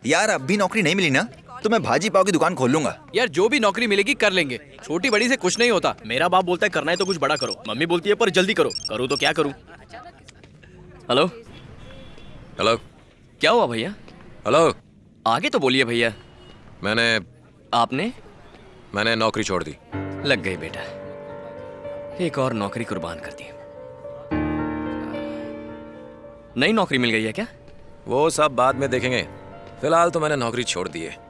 यार अब भी नौकरी नहीं मिली ना तो मैं भाजी पाव की दुकान खोल लूंगा। यार जो भी नौकरी मिलेगी कर लेंगे, छोटी बड़ी से कुछ नहीं होता। मेरा बाप बोलता है करना है तो कुछ बड़ा करो, मम्मी बोलती है पर जल्दी करो। करूँ तो क्या करूँ? Hello hello. क्या हुआ भैया? हेलो। आगे तो बोलिए भैया। मैंने नौकरी छोड़ दी। लग गई बेटा, एक और नौकरी कुर्बान कर दी। नई नौकरी मिल गई है क्या? वो सब बाद में देखेंगे, फिलहाल तो मैंने नौकरी छोड़ दी है।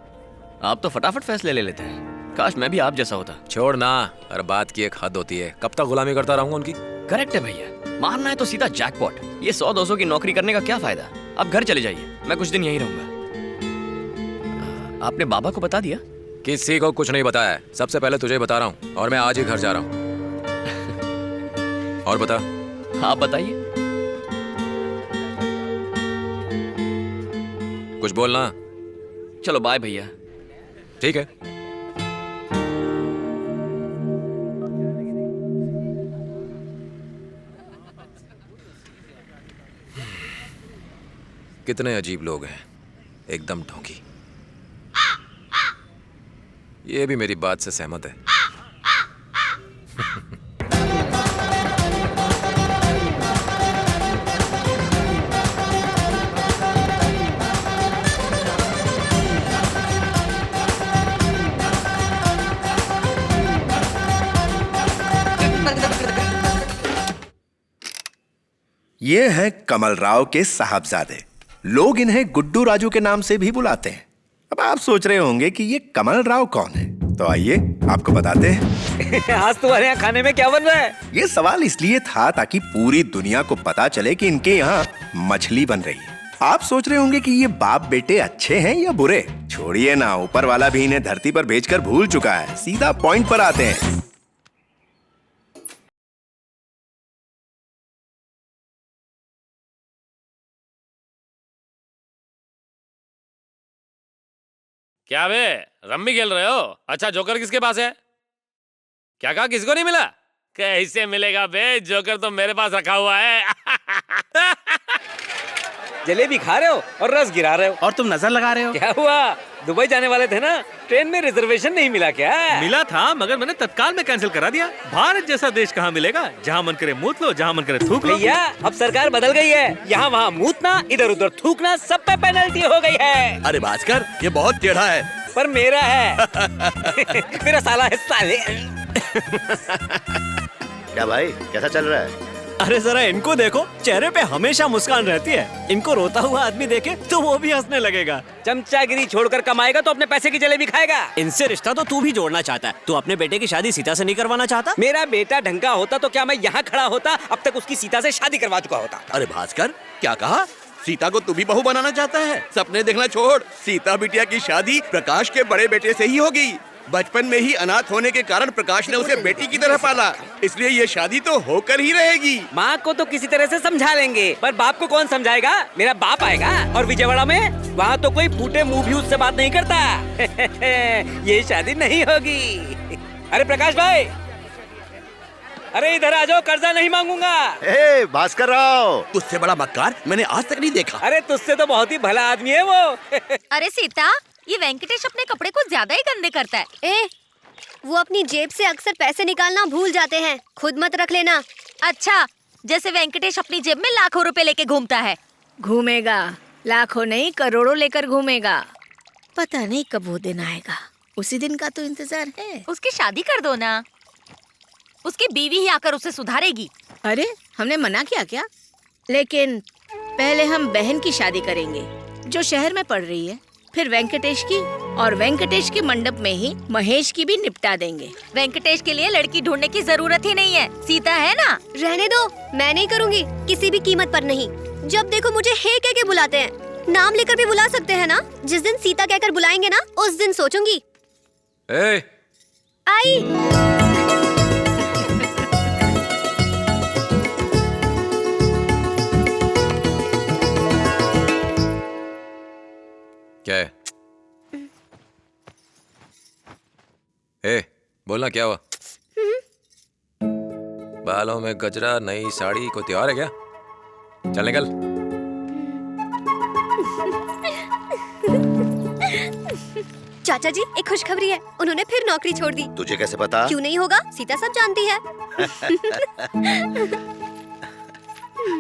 आप तो फटाफट फैसले ले लेते हैं, काश मैं भी आप जैसा होता। छोड़ ना, हर बात की एक हद होती है, कब तक गुलामी करता रहूंगा उनकी। करेक्ट है भैया, मारना है तो सीधा जैकपॉट। ये 100-200 की नौकरी करने का क्या फायदा? अब घर चले जाइए, मैं कुछ दिन यहीं रहूंगा। आपने बाबा को बता दिया? किसी को कुछ नहीं बताया है, सबसे पहले तुझे बता रहा हूँ, और मैं आज ही घर जा रहा हूँ। और बता। आप बताइए। कुछ बोलना। चलो बाय भैया। ठीक है। कितने अजीब लोग हैं, एकदम ढोंगी। ये भी मेरी बात से सहमत है। ये हैं कमल राव के साहबजादे। लोग इन्हें गुड्डू राजू के नाम से भी बुलाते हैं। अब आप सोच रहे होंगे कि ये कमल राव कौन है, तो आइए आपको बताते हैं। आज तुम्हारे यहाँ खाने में क्या बन रहा है? ये सवाल इसलिए था ताकि पूरी दुनिया को पता चले कि इनके यहाँ मछली बन रही है। आप सोच रहे होंगे कि ये बाप बेटे अच्छे हैं या बुरे। छोड़िए ना, ऊपर वाला भी इन्हें धरती पर भेजकर भूल चुका है। सीधा पॉइंट पर आते हैं। क्या बे, रम्मी खेल रहे हो? अच्छा, जोकर किसके पास है? क्या कहा, किसको नहीं मिला? कैसे मिलेगा बे, जोकर तो मेरे पास रखा हुआ है। जलेबी खा रहे हो और रस गिरा रहे हो, और तुम नजर लगा रहे हो। क्या हुआ? दुबई जाने वाले थे ना, ट्रेन में रिजर्वेशन नहीं मिला क्या? मिला था, मगर मैंने तत्काल में कैंसिल करा दिया। भारत जैसा देश कहाँ मिलेगा, जहाँ मन करे मूत लो, जहाँ मन करे थूक लो। भैया अब सरकार बदल गई है, यहाँ वहाँ मूतना, इधर उधर थूकना, सब पे पेनल्टी हो गई है। अरे भास्कर, ये बहुत टेढ़ा है। पर मेरा है। मेरा साला है साले। क्या भाई, कैसा चल रहा है? अरे जरा इनको देखो, चेहरे पे हमेशा मुस्कान रहती है। इनको रोता हुआ आदमी देखे तो वो भी हंसने लगेगा। चमचागिरी छोड़कर कमाएगा तो अपने पैसे की जलेबी खाएगा। इनसे रिश्ता तो तू भी जोड़ना चाहता है। तू अपने बेटे की शादी सीता से नहीं करवाना चाहता? मेरा बेटा ढंगा होता तो क्या मैं यहाँ खड़ा होता? अब तक उसकी सीता से शादी करवा चुका होता। अरे भास्कर, क्या कहा? सीता को तू भी बहू बनाना चाहता है? सपने देखना छोड़, सीता बिटिया की शादी प्रकाश के बड़े बेटे से ही होगी। बचपन में ही अनाथ होने के कारण प्रकाश ने उसे बेटी की तरह पाला, इसलिए ये शादी तो होकर ही रहेगी। माँ को तो किसी तरह से समझा लेंगे, पर बाप को कौन समझाएगा? मेरा बाप आएगा। और विजयवाड़ा में वहाँ तो कोई फूटे मुंह भी उससे बात नहीं करता। ये शादी नहीं होगी। अरे प्रकाश भाई, अरे इधर आ जाओ, कर्जा नहीं मांगूंगा। ए भास्कर राव, तुझसे बड़ा मक्कार मैंने आज तक नहीं देखा। अरे तुझसे तो बहुत ही भला आदमी है वो। अरे सीता, ये वेंकटेश अपने कपड़े को ज्यादा ही गंदे करता है। वो अपनी जेब से अक्सर पैसे निकालना भूल जाते हैं, खुद मत रख लेना। अच्छा, जैसे वेंकटेश अपनी जेब में लाखों रुपए लेके घूमता है। घूमेगा, लाखों नहीं करोड़ों लेकर घूमेगा। पता नहीं कब वो दिन आएगा, उसी दिन का तो इंतजार है। उसकी शादी कर दो ना, उसकी बीवी ही आकर उसे सुधारेगी। अरे हमने मना किया क्या? लेकिन पहले हम बहन की शादी करेंगे जो शहर में पढ़ रही है, फिर वेंकटेश की, और वेंकटेश के मंडप में ही महेश की भी निपटा देंगे। वेंकटेश के लिए लड़की ढूंढने की जरूरत ही नहीं है, सीता है ना। रहने दो, मैं नहीं करूँगी, किसी भी कीमत पर नहीं। जब देखो मुझे हे कह के बुलाते हैं। नाम लेकर भी बुला सकते हैं ना। जिस दिन सीता कहकर बुलाएंगे ना, उस दिन सोचूंगी। आई। क्या है? बोलना, क्या हुआ? बालों में गजरा, नई साड़ी, कोई त्योहार है क्या? चल निकल। चाचा जी, एक खुशखबरी है, उन्होंने फिर नौकरी छोड़ दी। तुझे कैसे पता? क्यों नहीं होगा, सीता सब जानती है।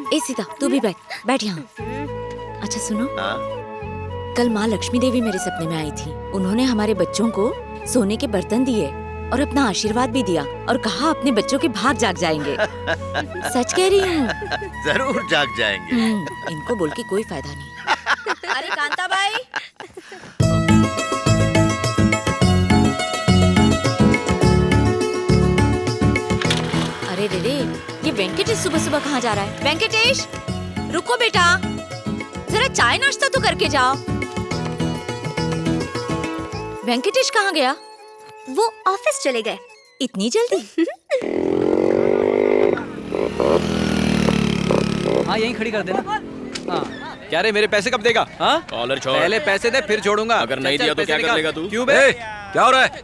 ए सीता, तू भी बैठ यहाँ। अच्छा सुनो, हाँ? कल माँ लक्ष्मी देवी मेरे सपने में आई थी। उन्होंने हमारे बच्चों को सोने के बर्तन दिए और अपना आशीर्वाद भी दिया और कहा अपने बच्चों के भाग जाग जाएंगे। सच कह रही हूँ। जरूर जाग जाएंगे। इनको बोल के कोई फायदा नहीं। अरे कांता भाई, अरे दीदी, ये वेंकटेश सुबह सुबह कहाँ जा रहा है? वेंकटेश, रुको बेटा, जरा चाय नाश्ता तो करके जाओ। वेंकटेश कहाँ गया? वो ऑफिस चले गए। इतनी जल्दी? हाँ यहीं खड़ी कर देना। हाँ क्या रे, मेरे पैसे कब देगा? हाँ कॉलर छोड़। पहले पैसे दे फिर छोड़ूंगा। अगर नहीं दिया तो क्या कर लेगा तू? क्यों बे? क्या हो रहा है?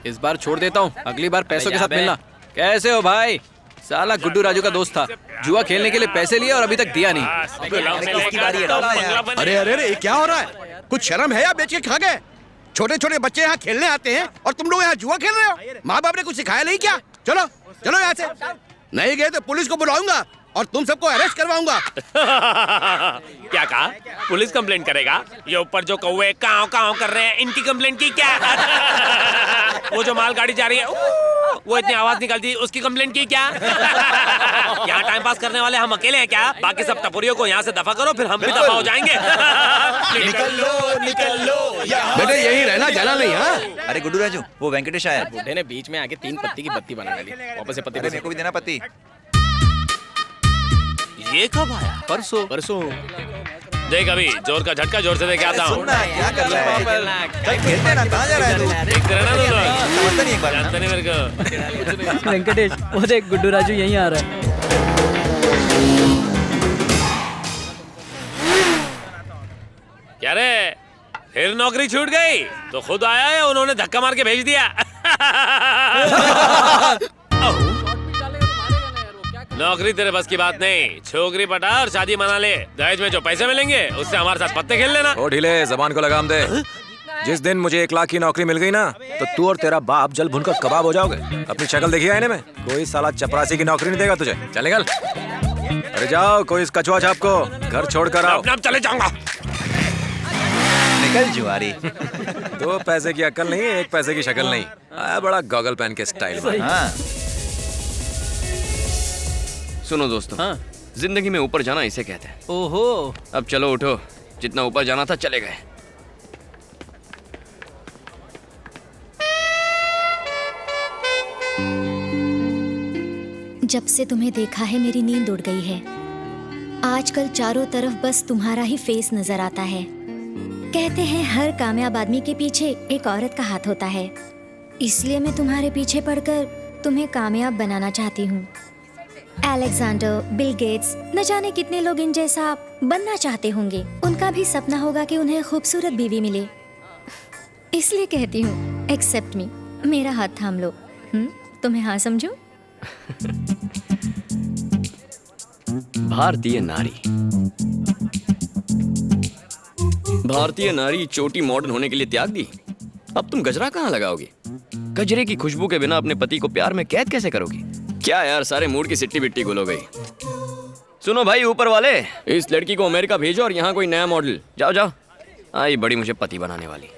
इस बार छोड़ देता हूँ, अगली बार पैसों के साथ मिलना। कैसे हो भाई? साला गुड्डू राजू का दोस्त था, जुआ खेलने के लिए पैसे लिए और अभी तक दिया नहीं। अरे अरे अरे, क्या हो रहा है? कुछ शर्म है या बेच के खा गए? छोटे छोटे बच्चे यहाँ खेलने आते हैं और तुम लोग यहाँ जुआ खेल रहे हो? माँ बाप ने कुछ सिखाया नहीं क्या? चलो चलो यहाँ से। नहीं गए तो पुलिस को बुलाऊंगा और तुम सबको अरेस्ट करवाऊंगा। क्या कहा? पुलिस कंप्लेंट करेगा? ये ऊपर जो कौवे काव काव कर रहे हैं, इनकी कंप्लेंट की क्या? वो जो मालगाड़ी जा रही है, वो इतनी आवाज निकलती है, उसकी कंप्लेंट की क्या? यहाँ टाइम पास करने वाले हम अकेले हैं क्या? बाकी सब टपुरियों को यहाँ से दफा करो, फिर हम भी दफा हो जाएंगे। निकल लो बेटे, यही रहना, जाना नहीं। हाँ अरे गुड्डू राजू, वो वेंकटेश आया। बुढ़े ने बीच में आके 3 पत्ती की बत्ती बना डाली। वापस से पत्ती मेरे को भी देना पत्ती। ये कब आया? परसों। देख अभी जोर का झटका जोर से देके आता हूँ। सुन ना, क्या कर रहा है? चल खेलते ना, कहाँ जा रहा है तू? देख रहे ना तू लोग? समझता नहीं एक बार ना? जानते नहीं मेरे को। वेंकटेश, वो देख गुड्डू राजू यहीं आ रहा है। क्या रे, फिर नौकरी छूट गई? तो खुद आया है, उन्होंने धक्का मार के भेज दिया। नौकरी तेरे बस की बात नहीं, छोकरी पटा और शादी मना ले। दहेज में जो पैसे मिलेंगे उससे हमारे साथ पत्ते खेल लेना। ओ ढीले, जबान को लगाम दे। जिस दिन मुझे 1 लाख की नौकरी मिल गई ना, तो तू और तेरा बाप जल भुनकर कबाब हो जाओगे। अपनी शक्ल देखी आईने में? कोई साला चपरासी की नौकरी नहीं देगा तुझे। चल निकल। अरे जाओ, कोई इस कछुआ छाप को घर छोड़ कर आओ। अब चले जाऊंगा। निकल जुआरी। 2 पैसे की अक्ल नहीं, 1 पैसे की शक्ल नहीं। आया बड़ा गॉगल पहन के स्टाइल में। हाँ सुनो दोस्तों, हाँ? जिंदगी में ऊपर जाना इसे कहते हैं। ओहो, अब चलो उठो, जितना ऊपर जाना था चले गए। जब से तुम्हें देखा है मेरी नींद उड़ गई है। आजकल चारों तरफ बस तुम्हारा ही फेस नजर आता है। कहते हैं हर कामयाब आदमी के पीछे एक औरत का हाथ होता है, इसलिए मैं तुम्हारे पीछे पड़कर तुम्हें कामयाब बनाना चाहती हूँ। अलेक्जेंडर, बिल गेट्स, न जाने कितने लोग इन जैसा बनना चाहते होंगे। उनका भी सपना होगा कि उन्हें खूबसूरत बीवी मिले। इसलिए कहती हूँ, एक्सेप्ट मी, मेरा हाथ थाम लो। तुम्हें हाँ समझूं? भारतीय नारी, भारतीय नारी चोटी मॉडर्न होने के लिए त्याग दी। अब तुम गजरा कहाँ लगाओगी? गजरे की खुशबू के बिना अपने पति को प्यार में कैद कैसे करोगी? क्या यार, सारे मूड की सिट्टी बिट्टी गुल हो गई। सुनो भाई ऊपर वाले, इस लड़की को अमेरिका भेजो और यहाँ कोई नया मॉडल। जाओ जाओ, आई बड़ी मुझे पति बनाने वाली।